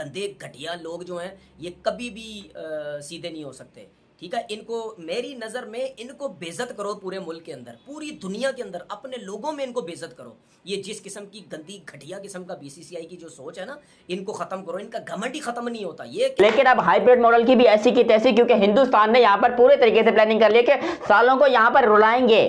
गंदे घटिया लोग जो हैं ये कभी भी सीधे नहीं हो सकते। ठीक है, इनको मेरी नज़र में इनको बेइज्जत करो पूरे मुल्क के अंदर, पूरी दुनिया के अंदर अपने लोगों में इनको बेइज्जत करो। ये जिस किस्म की गंदी घटिया किस्म का बीसीसीआई की जो सोच है ना, इनको ख़त्म करो। इनका घमंड ही ख़त्म नहीं होता। ये लेकिन अब हाइब्रिड मॉडल की भी ऐसी की तैसी, क्योंकि हिंदुस्तान ने यहाँ पर पूरे तरीके से प्लानिंग कर ली कि सालों को यहाँ पर रुलाएंगे।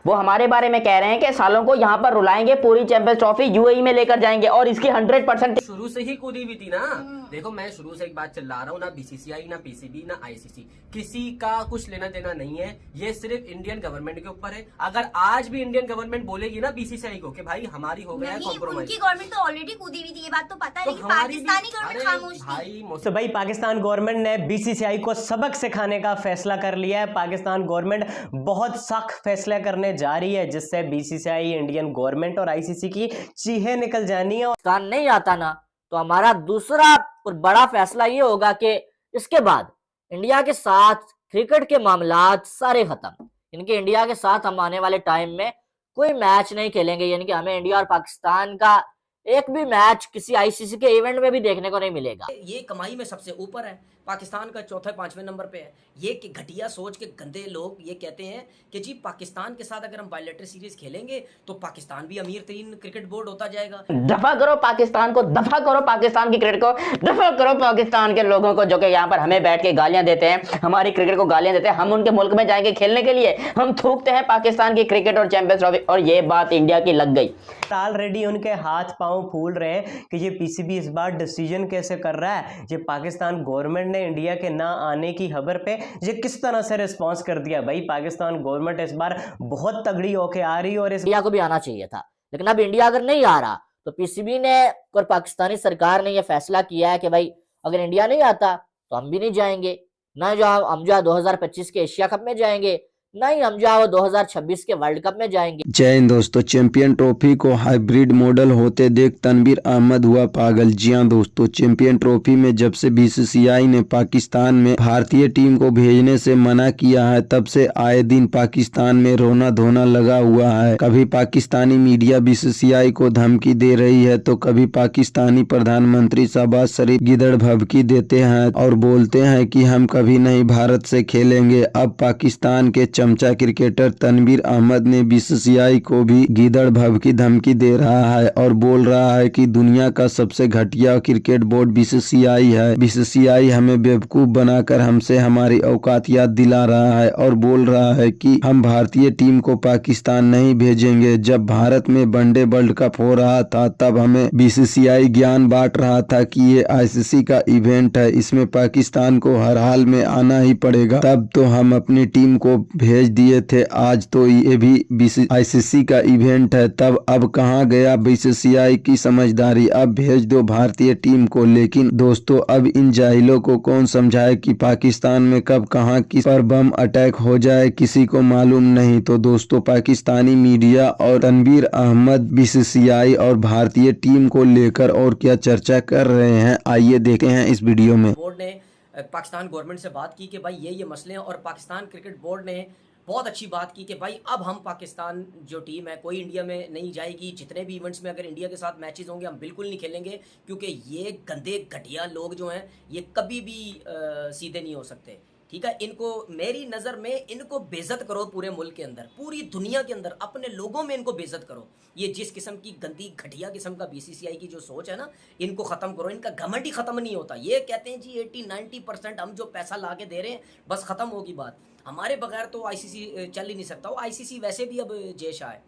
वो हमारे बारे में कह रहे हैं कि सालों को यहाँ पर रुलाएंगे, पूरी चैंपियंस ट्रॉफी यूएई में लेकर जाएंगे और इसकी 100% शुरू से ही कूदी हुई थी ना। देखो, मैं शुरू से एक बात चिल्ला रहा हूँ, ना बीसीसीआई, ना पीसीबी, ना आईसीसी, किसी का कुछ लेना देना नहीं है। ये सिर्फ इंडियन गवर्नमेंट के ऊपर है। अगर आज भी इंडियन गवर्नमेंट बोलेगी ना बीसीसीआई को कि भाई हमारी हो गया है कॉम्प्रोमाइज, उनकी गवर्नमेंट तो ऑलरेडी कूदी हुई थी, ये बात तो पता है, तो लेकिन हमारी भी- पाकिस्तानी गवर्नमेंट अरे खामोश थी। भाई तो भाई पाकिस्तान गवर्नमेंट ने बीसीसीआई को सबक सिखाने का फैसला कर लिया है। पाकिस्तान गवर्नमेंट बहुत सख्त फैसला करने जा रही है, जिससे बीसीसीआई, इंडियन गवर्नमेंट और आईसीसी की चीखें निकल जानी है। पाकिस्तान नहीं आता ना, तो हमारा दूसरा और बड़ा फैसला ये होगा कि इसके बाद इंडिया के साथ क्रिकेट के मामलात सारे खत्म। इनके इंडिया के साथ हम आने वाले टाइम में कोई मैच नहीं खेलेंगे, यानी कि हमें इंडिया और पाकिस्तान का एक भी मैच किसी आईसीसी के इवेंट में भी देखने को नहीं मिलेगा। ये कमाई में सबसे ऊपर है, पाकिस्तान का चौथे पांचवें नंबर पे है। ये कि घटिया सोच के गंदे लोग ये कहते हैं कि जी पाकिस्तान के साथ अगर हम बायलैटरल सीरीज खेलेंगे तो पाकिस्तान भी अमीर तरीन क्रिकेट बोर्ड होता जाएगा। दफा करो पाकिस्तान को, दफा करो पाकिस्तान की क्रिकेट को, दफा करो पाकिस्तान के लोगों को जो कि यहाँ पर हमें बैठ के गालियां देते हैं, हमारी क्रिकेट को गालियां देते हैं। हम उनके मुल्क में जाएंगे खेलने के लिए, हम थूकते हैं पाकिस्तान की क्रिकेट और चैंपियंस ट्रॉफी, और ये बात इंडिया की लग गई। ऑलरेडी उनके हाथ पांव फूल रहे हैं कि ये पीसीबी इस बार डिसीजन कैसे कर रहा है। ये पाकिस्तान गवर्नमेंट ने इंडिया के ना आने की खबर पे ये किस तरह से रिस्पांस कर दिया। भाई पाकिस्तान गवर्नमेंट इस बार बहुत तगड़ी होके आ रही है और इस इंडिया को भी आना चाहिए था, लेकिन अब इंडिया अगर नहीं आ रहा तो पीसीबी ने और पाकिस्तानी सरकार ने यह फैसला किया है कि भाई अगर इंडिया नहीं आता तो हम भी नहीं जाएंगे, ना जो हम 2025 के एशिया कप में जाएंगे, नहीं हम जाओ 2026 के वर्ल्ड कप में जाएंगे। जय हिंद दोस्तों, चैंपियन ट्रॉफी को हाइब्रिड मॉडल होते देख तनवीर अहमद हुआ पागल। जी हां दोस्तों, चैंपियन ट्रॉफी में जब से बीसीसीआई ने पाकिस्तान में भारतीय टीम को भेजने से मना किया है, तब से आए दिन पाकिस्तान में रोना धोना लगा हुआ है। कभी पाकिस्तानी मीडिया बीसीसीआई को धमकी दे रही है, तो कभी पाकिस्तानी प्रधानमंत्री शहबाज शरीफ गिदड़ भभकी देते हैं और बोलते हैं कि हम कभी नहीं भारत से खेलेंगे। अब पाकिस्तान के चमचा क्रिकेटर तनवीर अहमद ने बीसीसीआई को भी गिदड़ भभकी धमकी दे रहा है और बोल रहा है कि दुनिया का सबसे घटिया क्रिकेट बोर्ड बीसीसीआई है। बीसीसीआई हमें बेवकूफ बनाकर हमसे हमारी औकात याद दिला रहा है और बोल रहा है कि हम भारतीय टीम को पाकिस्तान नहीं भेजेंगे। जब भारत में वनडे वर्ल्ड कप हो रहा था, तब हमें बीसीसीआई ज्ञान बांट रहा था कि ये आईसीसी का इवेंट है, इसमें पाकिस्तान को हर हाल में आना ही पड़ेगा। तब तो हम अपनी टीम को भेज दिए थे। आज तो ये भी आईसीसी का इवेंट है, तब अब कहाँ गया बीसीसीआई की समझदारी। अब भेज दो भारतीय टीम को। लेकिन दोस्तों, अब इन जाहिलों को कौन समझाए कि पाकिस्तान में कब कहाँ किस पर बम अटैक हो जाए, किसी को मालूम नहीं। तो दोस्तों, पाकिस्तानी मीडिया और तनवीर अहमद बीसीसीआई और भारतीय टीम को लेकर और क्या चर्चा कर रहे हैं, आइए देखते हैं इस वीडियो में। बोर्ड ने पाकिस्तान गवर्नमेंट से बात की कि भाई ये मसले हैं, और पाकिस्तान क्रिकेट बोर्ड ने बहुत अच्छी बात की कि भाई अब हम पाकिस्तान जो टीम है कोई इंडिया में नहीं जाएगी। जितने भी इवेंट्स में अगर इंडिया के साथ मैचेस होंगे हम बिल्कुल नहीं खेलेंगे, क्योंकि ये गंदे घटिया लोग जो हैं ये कभी भी सीधे नहीं हो सकते। ठीक है, इनको मेरी नज़र में इनको बेइज्जत करो पूरे मुल्क के अंदर, पूरी दुनिया के अंदर अपने लोगों में इनको बेइज्जत करो। ये जिस किस्म की गंदी घटिया किस्म का बीसीसीआई की जो सोच है ना, इनको ख़त्म करो। इनका घमंड ही ख़त्म नहीं होता। ये कहते हैं जी 80-90% हम जो पैसा ला के दे रहे हैं बस ख़त्म होगी बात, हमारे बगैर तो आईसीसी चल ही नहीं सकता। वो आईसीसी वैसे भी अब जेश आए।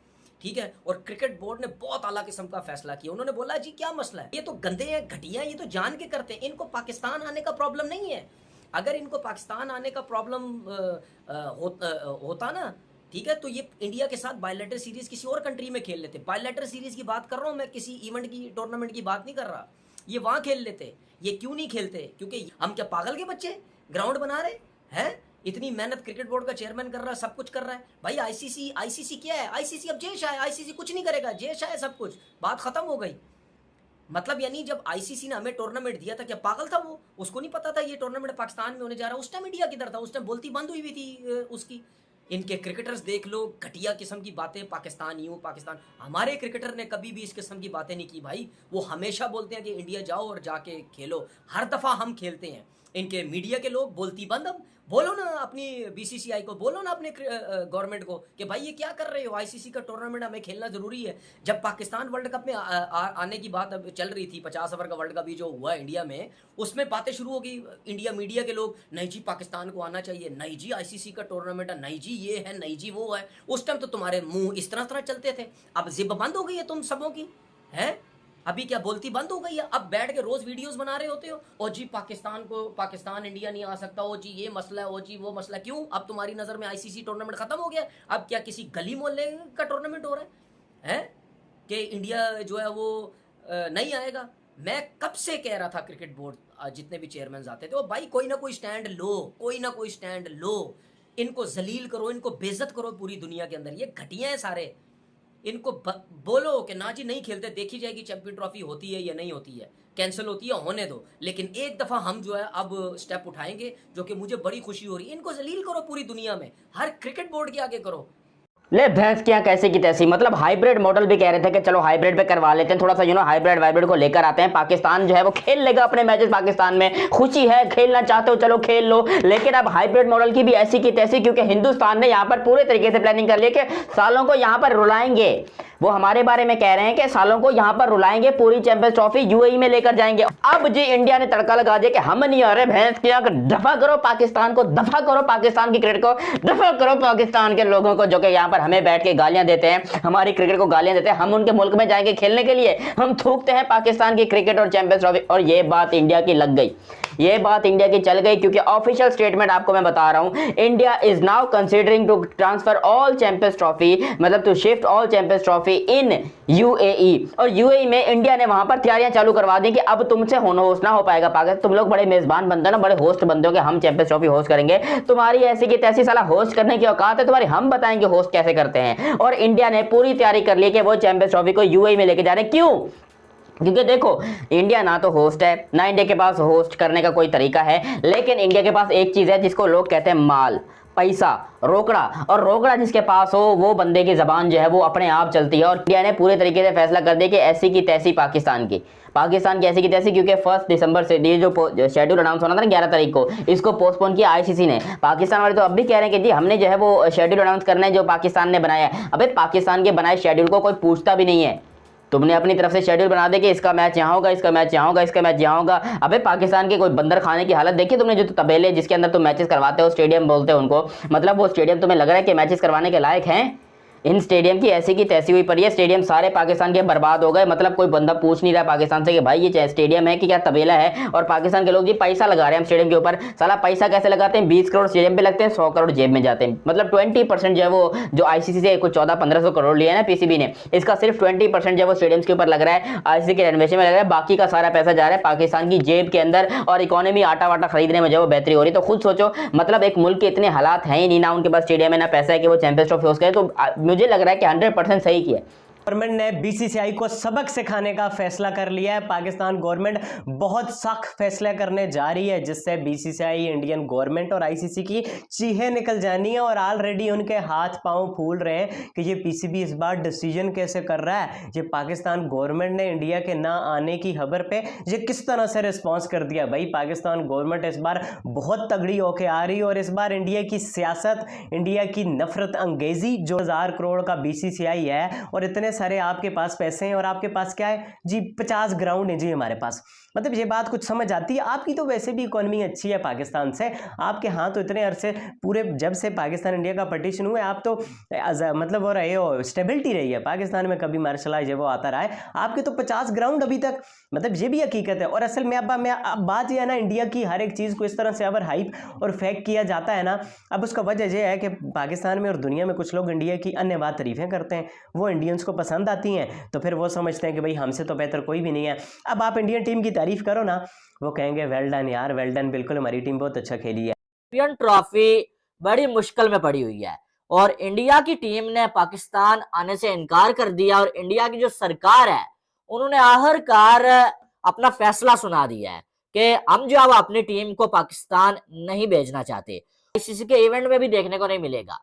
ठीक है, और क्रिकेट बोर्ड ने बहुत आला किस्म का फैसला किया। उन्होंने बोला जी क्या मसला है, ये तो गंदे हैं, घटिया, ये तो जान के करते हैं। इनको पाकिस्तान आने का प्रॉब्लम नहीं है। अगर इनको पाकिस्तान आने का प्रॉब्लम होता ना, ठीक है, तो ये इंडिया के साथ बायलैटरल सीरीज किसी और कंट्री में खेल लेते। बायलैटरल सीरीज की बात कर रहा हूँ मैं, किसी इवेंट की, टूर्नामेंट की बात नहीं कर रहा। ये वहाँ खेल लेते। ये क्यों नहीं खेलते? क्योंकि हम क्या पागल के बच्चे ग्राउंड बना रहे हैं? इतनी मेहनत क्रिकेट बोर्ड का चेयरमैन कर रहा है, सब कुछ कर रहा है। भाई आईसीसी क्या है? आईसीसी अब जेश है। आईसीसी कुछ नहीं करेगा, जेश है सब कुछ, बात खत्म हो गई। मतलब यानी जब आईसीसी ने हमें टूर्नामेंट दिया था, क्या पागल था वो? उसको नहीं पता था ये टूर्नामेंट पाकिस्तान में होने जा रहा है? उस टाइम इंडिया किधर था? उस टाइम बोलती बंद हुई थी उसकी। इनके क्रिकेटर्स देख लो, घटिया किस्म की बातें, पाकिस्तान यूं पाकिस्तान। हमारे क्रिकेटर ने कभी भी इस किस्म की बातें नहीं की भाई। वो हमेशा बोलते हैं कि इंडिया जाओ और जाके खेलो। हर दफ़ा हम खेलते हैं। इनके मीडिया के लोग बोलती बंद। अब बोलो ना अपनी बीसीसीआई को, बोलो ना अपने गवर्नमेंट को कि भाई ये क्या कर रहे हो, आईसीसी का टूर्नामेंट हमें खेलना ज़रूरी है। जब पाकिस्तान वर्ल्ड कप में आने की बात अब चल रही थी, 50 ओवर का वर्ल्ड कप भी जो हुआ इंडिया में, उसमें बातें शुरू हो गई। इंडिया मीडिया के लोग, नहीं जी पाकिस्तान को आना चाहिए, नहीं जी आईसीसी का टूर्नामेंट है, नहीं जी ये है, नहीं जी वो है। उस टाइम तो तुम्हारे मुंह इस तरह चलते थे। अब जिब बंद हो गई है तुम सबों की, है अभी क्या बोलती बंद हो गई है? अब बैठ के रोज वीडियोस बना रहे होते हो, ओ जी पाकिस्तान इंडिया नहीं आ सकता, ओ जी ये मसला है, ओ जी वो मसला। क्यों? अब तुम्हारी नजर में आईसीसी टूर्नामेंट खत्म हो गया? अब क्या किसी गली मोहल्ले का टूर्नामेंट हो रहा है कि इंडिया जो है वो नहीं आएगा? मैं कब से कह रहा था क्रिकेट बोर्ड जितने भी चेयरमैन आते थे, ओ भाई कोई ना कोई स्टैंड लो, कोई ना कोई स्टैंड लो, इनको जलील करो, इनको बेइज्जत करो पूरी दुनिया के अंदर। ये घटिया है सारे। इनको बोलो कि ना जी नहीं खेलते, देखी जाएगी चैंपियन ट्रॉफी होती है या नहीं होती है, कैंसिल होती है होने दो, लेकिन एक दफ़ा हम जो है अब स्टेप उठाएंगे, जो कि मुझे बड़ी खुशी हो रही है। इनको जलील करो पूरी दुनिया में, हर क्रिकेट बोर्ड के आगे करो। ले भैंस क्या कैसे की तैसी, मतलब हाइब्रिड मॉडल भी कह रहे थे कि चलो हाइब्रिड पे करवा लेते हैं, थोड़ा सा हाइब्रिड वाइब्रिड को लेकर आते हैं। पाकिस्तान जो है वो खेल लेगा अपने मैचेस, पाकिस्तान में खुशी है, खेलना चाहते हो चलो खेल लो। लेकिन अब हाइब्रिड मॉडल की भी ऐसी की तैसी, क्योंकि हिंदुस्तान ने यहाँ पर पूरे तरीके से प्लानिंग कर ली कि सालों को यहाँ पर रुलाएंगे। वो हमारे बारे में कह रहे हैं कि सालों को यहाँ पर रुलाएंगे, पूरी चैंपियंस ट्रॉफी यूएई में लेकर जाएंगे। अब जी इंडिया ने तड़का लगा दिया कि हम नहीं आ रहे, भैंस क्या, दफा करो पाकिस्तान को, दफा करो पाकिस्तान की क्रिकेट को, दफा करो पाकिस्तान के लोगों को जो कि यहाँ पर हमें बैठ के गालियां देते हैं, हमारी क्रिकेट को गालियां देते हैं। हम उनके मुल्क में जाएंगे खेलने के लिए, हम थूकते हैं पाकिस्तान की क्रिकेट और चैंपियंस ट्रॉफी। और ये बात इंडिया की लग गई, ये बात इंडिया की चल गई, क्योंकि ऑफिशियल स्टेटमेंट आपको मैं बता रहा हूं, India is now considering to transfer all champions trophy, मतलब to shift all champions trophy in UAE. और यूएई में इंडिया ने वहां पर तैयारियां चालू करवा दी कि अब तुमसे होस्ट ना हो पाएगा पाकिस्तान, तुम लोग बड़े मेजबान बनते हो ना, बड़े होस्ट बनते हो कि हम चैंपियंस ट्रॉफी होस्ट करेंगे, तुम्हारी ऐसी की तैसी साला होस्ट करने की औकात है तुम्हारी, हम बताएंगे होस्ट कैसे करते हैं। और इंडिया ने पूरी तैयारी कर ली कि वो चैंपियंस ट्रॉफी को यूएई में लेके जा रहे हैं। क्यों? क्योंकि देखो इंडिया ना तो होस्ट है, ना इंडिया के पास होस्ट करने का कोई तरीका है, लेकिन इंडिया के पास एक चीज है जिसको लोग कहते हैं माल, पैसा, रोकड़ा। और रोकड़ा जिसके पास हो वो बंदे की जबान जो है वो अपने आप चलती है। और इंडिया ने पूरे तरीके से फैसला कर दिया कि ऐसी की तैसी पाकिस्तान की ऐसी की तैसी, क्योंकि 1 दिसंबर से ये जो शेड्यूल अनाउंस होना था ना 11 तारीख को, इसको पोस्टपोन किया आईसीसी ने। पाकिस्तान वाले तो अब भी कह रहे हैं कि जी हमने जो है वो शेड्यूल अनाउंस करना है जो पाकिस्तान ने बनाया है। अबे पाकिस्तान के बनाए शेड्यूल को कोई पूछता भी नहीं है, तुमने अपनी तरफ से शेड्यूल बना दे कि इसका मैच यहाँ होगा, इसका मैच यहाँ होगा, इसका मैच यहाँ होगा। अबे पाकिस्तान के कोई बंदर खाने की हालत देखी तुमने, जो तबेले जिसके अंदर तुम मैचेस करवाते हो, स्टेडियम बोलते हो उनको, मतलब वो स्टेडियम तुम्हें लग रहा है कि मैचेस करवाने के लायक हैं? इन स्टेडियम की ऐसी की तैसी हुई पड़ी है, स्टेडियम सारे पाकिस्तान के बर्बाद हो गए। मतलब कोई बंदा पूछ नहीं रहा पाकिस्तान से कि भाई ये स्टेडियम है कि क्या तबेला है। और पाकिस्तान के लोग जी पैसा लगा रहे हैं हम स्टेडियम के ऊपर। साला पैसा कैसे लगाते हैं? 20 करोड़ स्टेडियम पे लगते हैं, 100 करोड़ जेब में जाते हैं। मतलब 20% जो है वो जो आईसीसी से कुछ 1400-1500 करोड़ लिया है ना पीसीबी ने, इसका सिर्फ 20% जो है वो स्टेडियम के ऊपर लग रहा है, आईसीसी के रेनोवेशन में लग रहा है। बाकी का सारा पैसा जा रहा है पाकिस्तान की जेब के अंदर, और इकोनॉमी आटा वाटा खरीदने में जो है वो बेहतरी हो रही है। तो खुद सोचो, मतलब एक मुल्क के इतने हालात हैं ही नहीं, ना उनके पास स्टेडियम है ना पैसा है कि वो चैंपियंस ट्रॉफी होस्ट करे। तो मुझे लग रहा है कि 100% सही किया। गवर्नमेंट ने बीसीसीआई को सबक सिखाने का फैसला कर लिया है। पाकिस्तान गवर्नमेंट बहुत सख्त फैसला करने जा रही है, जिससे बीसीसीआई, इंडियन गवर्नमेंट और आईसीसी की चीखें निकल जानी है। और ऑलरेडी उनके हाथ पांव फूल रहे हैं कि ये पीसीबी इस बार डिसीजन कैसे कर रहा है। ये पाकिस्तान गवर्नमेंट ने इंडिया के ना आने की खबर पे ये किस तरह से रिस्पॉन्स कर दिया। भाई पाकिस्तान गवर्नमेंट इस बार बहुत तगड़ी होके आ रही है, और इस बार इंडिया की सियासत, इंडिया की नफरत अंगेजी, जो 1000 करोड़ का बीसीसीआई है और इतने सारे आपके पास पैसे हैं, और आपके पास क्या है जी 50 ग्राउंड है जी हमारे पास। मतलब ये बात कुछ समझ आती है। आपकी तो वैसे भी इकोनॉमी अच्छी है पाकिस्तान से, आपके हाथ तो इतने अरसे पूरे जब से पाकिस्तान इंडिया का पार्टीशन हुआ है आप तो मतलब वो रहे हो, स्टेबिलिटी रही है पाकिस्तान में, कभी मार्शल आर्ट वो आता रहा है। आपके तो 50 ग्राउंड अभी तक, मतलब ये भी हकीकत है। और असल में अब बात यह है ना, इंडिया की हर एक चीज़ को इस तरह से अगर हाइप और फेक किया जाता है ना, अब उसका वजह यह है कि पाकिस्तान में और दुनिया में कुछ लोग इंडिया की अन्य बात तारीफें करते हैं, वो इंडियंस को पसंद आती हैं, तो फिर वो समझते हैं कि भाई हमसे तो बेहतर कोई भी नहीं है। अब आप इंडियन टीम की तारीफ करो ना, वो कहेंगे वेल डन यार, वेल डन, बिल्कुल हमारी टीम बहुत अच्छा खेली है। चैंपियन ट्रॉफी बड़ी मुश्किल में पड़ी हुई है, और इंडिया की टीम ने पाकिस्तान आने से इनकार कर दिया, और इंडिया की जो सरकार है उन्होंने आखिरकार अपना फैसला सुना दिया है कि हम जो अब अपनी टीम को पाकिस्तान नहीं भेजना चाहते। आईसीसी के इवेंट में भी देखने को नहीं मिलेगा।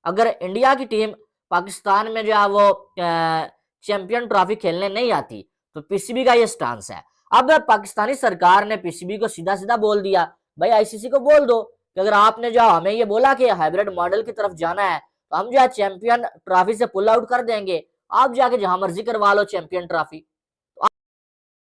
अगर इंडिया की टीम पाकिस्तान में जो है वो चैंपियन ट्रॉफी खेलने नहीं आती, तो पीसीबी का ये स्टांस है। अब पाकिस्तानी सरकार ने पीसीबी को सीधा सीधा बोल दिया, भाई आईसीसी को बोल दो कि अगर आपने जो हमें ये बोला कि हाइब्रिड मॉडल की तरफ जाना है, तो हम जो है चैंपियन ट्रॉफी से पुल आउट कर देंगे, आप जाके जहां मर्जी करवा लो चैंपियन ट्रॉफी।